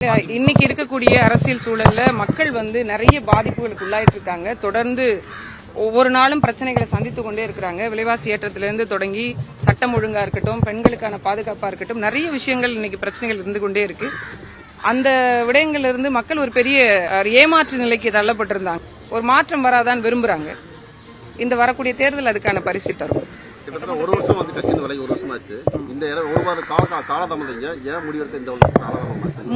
இன்னைக்கு இருக்கக்கூடிய அரசியல் சூழல்ல மக்கள் நிறைய பாதிப்புகளுக்கு உள்ளாயிட்டு இருக்காங்க. தொடர்ந்து ஒவ்வொரு நாளும் பிரச்சனைகளை சந்தித்து கொண்டே இருக்கிறாங்க. விலைவாசி ஏற்றத்திலிருந்து தொடங்கி சட்டம் ஒழுங்கா இருக்கட்டும், பெண்களுக்கான பாதுகாப்பா இருக்கட்டும், நிறைய விஷயங்கள் இன்னைக்கு பிரச்சனைகள் இருந்து கொண்டே இருக்கு. அந்த விடயங்கள்ல இருந்து மக்கள் ஒரு பெரிய ஏமாற்று நிலைக்கு தள்ளப்பட்டிருந்தாங்க. ஒரு மாற்றம் வராதான் விரும்புறாங்க. இந்த வரக்கூடிய தேர்தல் அதுக்கான பரிசு தரும். கிட்டத்தட்ட ஒரு வருஷம் கட்சியின் விலகி ஒரு வருஷமாச்சு. இந்த ஒரு வார காலதாமதம் ஏன் முடிவெடுக்க இந்த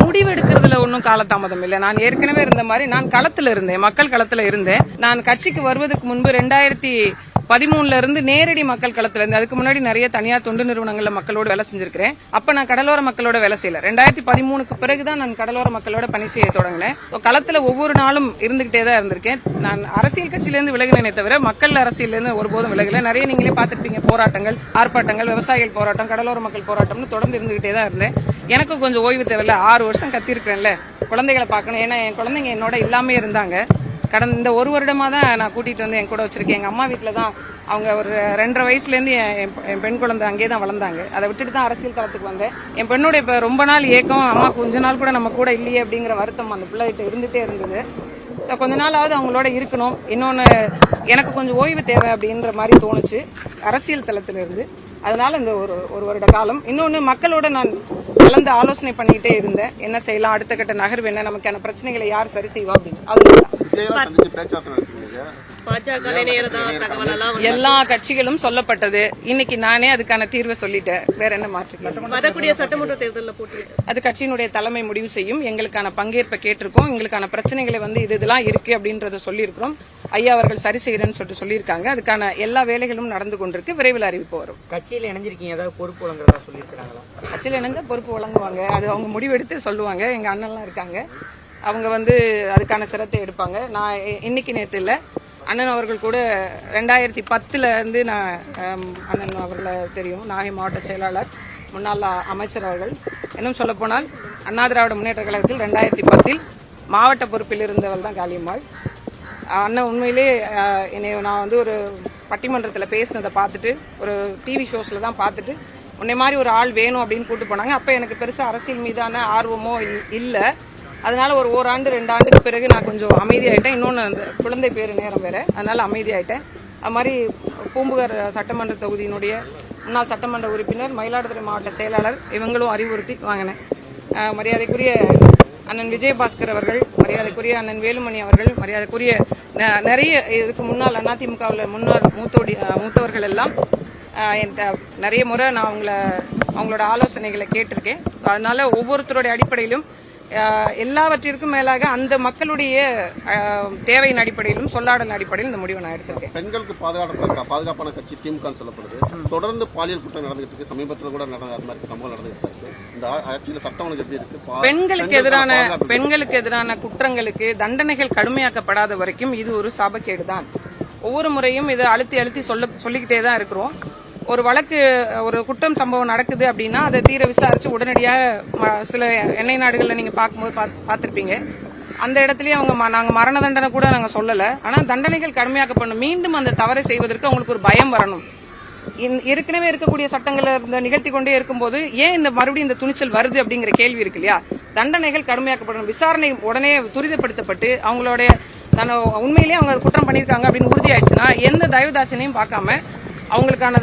முடிவெடுக்கிறதுல ஒன்றும் காலதாமதம் இல்லை. நான் ஏற்கனவே இருந்த மாதிரி நான் களத்துல இருந்தேன், மக்கள் களத்துல இருந்தேன். நான் கட்சிக்கு வருவதற்கு முன்பு 2013 இருந்து நேரடி மக்கள் களத்துல இருந்து, அதுக்கு முன்னாடி நிறைய தனியார் தொண்டு நிறுவனங்கள்ல மக்களோட வேலை செஞ்சிருக்கிறேன். அப்ப நான் கடலோர மக்களோட வேலை செய்யல. 2013க்கு பிறகுதான் நான் கடலோர மக்களோட பணி செய்ய தொடங்கினேன். களத்துல ஒவ்வொரு நாளும் இருந்துகிட்டே தான் இருந்திருக்கேன். நான் அரசியல் கட்சியில இருந்து விலகினே தவிர மக்கள் அரசியல் இருந்து ஒருபோதும் விலகல. நிறைய நீங்களே பாத்துருப்பீங்க, போராட்டங்கள், ஆர்ப்பாட்டங்கள், விவசாயிகள் போராட்டம், கடலோர மக்கள் போராட்டம்னு தொடர்ந்து இருந்துகிட்டே தான் இருந்தேன். எனக்கு கொஞ்சம் ஓய்வு தேவையில்ல. 6 வருஷம் கத்திருக்கிறேன்ல, குழந்தைகளை பார்க்கணும். ஏன்னா என் குழந்தைங்க என்னோட இல்லாமே இருந்தாங்க. கடந்த இந்த ஒரு வருடமா தான் நான் கூட்டிட்டு வந்து என் கூட வச்சிருக்கேன். எங்க அம்மா வீட்டுல தான் அவங்க ஒரு 2.5 வயசுலேருந்து என் பெண் குழந்தை அங்கே தான் வளர்ந்தாங்க. அதை விட்டுட்டு தான் அரசியல் களத்துக்கு வந்தேன். என் பெண்ணோட இப்ப ரொம்ப நாள் ஏக்கம், அம்மா கொஞ்ச நாள் கூட நம்ம கூட இல்லையே அப்படிங்கிற வருத்தம் அந்த பிள்ளைகிட்ட இருந்துட்டே இருந்தது. ஸோ கொஞ்ச நாளாவது அவங்களோட இருக்கணும். இன்னொன்று எனக்கு கொஞ்சம் ஓய்வு தேவை அப்படின்ற மாதிரி தோணுச்சு அரசியல் தளத்துல இருந்து. அதனால இந்த ஒரு வருட காலம் இன்னொன்று மக்களோட நான் கலந்து ஆலோசனை பண்ணிக்கிட்டே இருந்தேன். என்ன செய்யலாம், அடுத்த கட்ட நகர்வு என்ன, நமக்கான பிரச்சனைகளை யார் சரி செய்வா அப்படின்னு. எல்லா கட்சிகளும் சொல்லப்பட்டது. இன்னைக்கு நானே அதுக்கான தீர்வை சொல்லிட்டேன். வேற என்ன மாற்றிக்கலாம்? வரக்கூடிய சட்டமன்ற தேர்தலில் போட்டு அது கட்சியினுடைய தலைமை முடிவு செய்யும். எங்களுக்கான பங்கேற்பை கேட்டிருக்கோம். எங்களுக்கான பிரச்சனைகளை இதெல்லாம் இருக்கு அப்படின்றத சொல்லியிருக்கிறோம். ஐயா அவர்கள் சரி செய்யறேன்னு சொல்லியிருக்காங்க. அதுக்கான எல்லா வேலைகளும் நடந்து கொண்டிருக்கு. விரைவில் அறிவிப்பு வரும். கட்சியில் இணைஞ்சிருக்கீங்க, ஏதாவது பொறுப்பு வழங்குறதா சொல்லியிருக்காங்களா? கட்சியில் இணைஞ்சா பொறுப்பு வழங்குவாங்க. அது அவங்க முடிவெடுத்து சொல்லுவாங்க. எங்க அண்ணன்லாம் இருக்காங்க, அவங்க அதுக்கான சிரத்தை எடுப்பாங்க. நான் இன்னைக்கு நேற்று இல்லை, அண்ணன் அவர்கள் கூட 2010 இருந்து நான் அண்ணன் அவர்களை தெரியும், நாகை மாவட்ட செயலாளர், முன்னாள் அமைச்சர் அவர்கள். இன்னும் சொல்ல போனால் அண்ணா திராவிட முன்னேற்ற கழகத்தில் 2010 மாவட்ட பொறுப்பில் இருந்தவர்கள் தான் காளியம்மாள். அண்ணன் உண்மையிலே நான் ஒரு பட்டிமன்றத்தில் பேசினதை பார்த்துட்டு, ஒரு டிவி ஷோஸ்ல தான் பார்த்துட்டு, உன்னை மாதிரி ஒரு ஆள் வேணும் அப்படின்னு கூட்டு போனாங்க. அப்போ எனக்கு பெருசாக அரசியல் மீதான ஆர்வமோ இல்லை. அதனால ஒரு ஓராண்டு 2 ஆண்டுக்கு பிறகு நான் கொஞ்சம் அமைதியாயிட்டேன். இன்னொன்று அந்த குழந்தை பேரு நேரம் வேற, அதனால அமைதியாயிட்டேன். அது மாதிரி பூம்புகார் சட்டமன்ற தொகுதியினுடைய முன்னாள் சட்டமன்ற உறுப்பினர், மயிலாடுதுறை மாவட்ட செயலாளர், இவங்களும் அறிவுறுத்தி வாங்கினேன். மரியாதைக்குரிய அண்ணன் விஜயபாஸ்கர் அவர்கள், மரியாதைக்குரிய அண்ணன் வேலுமணி அவர்கள், மரியாதைக்குரிய நிறைய இதுக்கு முன்னாள் அதிமுகவில் மூத்தவர்கள் எல்லாம் நிறைய முறை நான் அவங்களோட ஆலோசனைகளை கேட்டிருக்கேன். அதனால ஒவ்வொருத்தருடைய அடிப்படையிலும் எல்லாவற்றிற்கும் மேலாக அந்த மக்களுடைய தேவையின் அடிப்படையிலும் சொல்லாடல் அடிப்படையில் இந்த முடிவை நான் எடுத்திருக்கேன். பெண்களுக்கு பாதுகாப்பான கட்சி திமுக சொல்லப்படுது. தொடர்ந்து பாலியல் குற்றம் நடந்துட்டு இருக்கு. சமீபத்தில் கூட சம்பவம் நடந்துட்டு இருக்கு. இந்த ஆட்சியில சட்டம் எப்படி இருக்கு? பெண்களுக்கு எதிரான குற்றங்களுக்கு தண்டனைகள் கடுமையாக்கப்படாத வரைக்கும் இது ஒரு சாபக்கேடுதான். ஒவ்வொரு முறையும் இதை அழுத்தி சொல்லிக்கிட்டே தான் இருக்கிறோம். ஒரு வழக்கு, ஒரு குற்றம் சம்பவம் நடக்குது அப்படின்னா அதை தீர விசாரிச்சு உடனடியாக சில எண்ணெய் நாடுகளில் நீங்க பார்க்கும்போது பார்த்திருப்பீங்க, அந்த இடத்துலயே நாங்க மரண தண்டனை கூட நாங்க சொல்லல. ஆனா தண்டனைகள் கடுமையாக்கப்படணும். மீண்டும் அந்த தவறை செய்வதற்கு அவங்களுக்கு ஒரு பயம் வரணும். ஏற்கனவே இருக்கக்கூடிய சட்டங்களை நிகழ்த்தி கொண்டே இருக்கும்போது ஏன் மறுபடியும் இந்த துணிச்சல் வருது அப்படிங்கிற கேள்வி இருக்கு இல்லையா? தண்டனைகள் கடுமையாக்கப்படணும். விசாரணை உடனே துரிதப்படுத்தப்பட்டு அவங்களுடைய உண்மையிலேயே அவங்க குற்றம் பண்ணியிருக்காங்க அப்படின்னு உறுதியாயிடுச்சுன்னா எந்த தயவுதாட்சணையும் பார்க்காம அவங்களுக்கான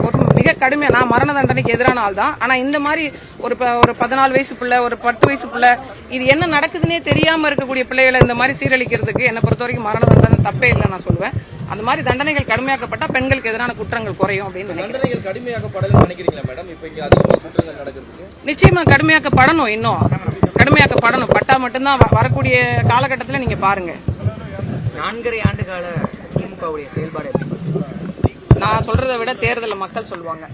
ஒரு மிக கடுமையா, நான் மரண தண்டனைக்கு எதிரான ஆள் தான். ஆனா இந்த மாதிரி ஒரு 14 வயசு பிள்ளை, ஒரு 10 வயசு பிள்ளை, இது என்ன நடக்குதுன்னே தெரியாம இருக்கக்கூடிய பிள்ளைகளை இந்த மாதிரி சீரழிக்கிறதுக்கு என்னை பொறுத்த வரைக்கும் மரண தண்டனை தப்பே இல்லை நான் சொல்லுவேன். அந்த மாதிரி தண்டனைகள் கடுமையாக்கப்பட்டா பெண்களுக்கு எதிரான குற்றங்கள் குறையும் அப்படின்னு நிச்சயமா கடுமையாக்கப்படணும். இன்னும் கடுமையாக்கப்படணும். பட்டா மட்டும்தான் வரக்கூடிய காலகட்டத்தில் நீங்க பாருங்க. 4.5 ஆண்டு கால திமுகவுடைய செயல்பாடு நான் சொல்றதை விட தேர்தலில் மக்கள் சொல்லுவாங்க.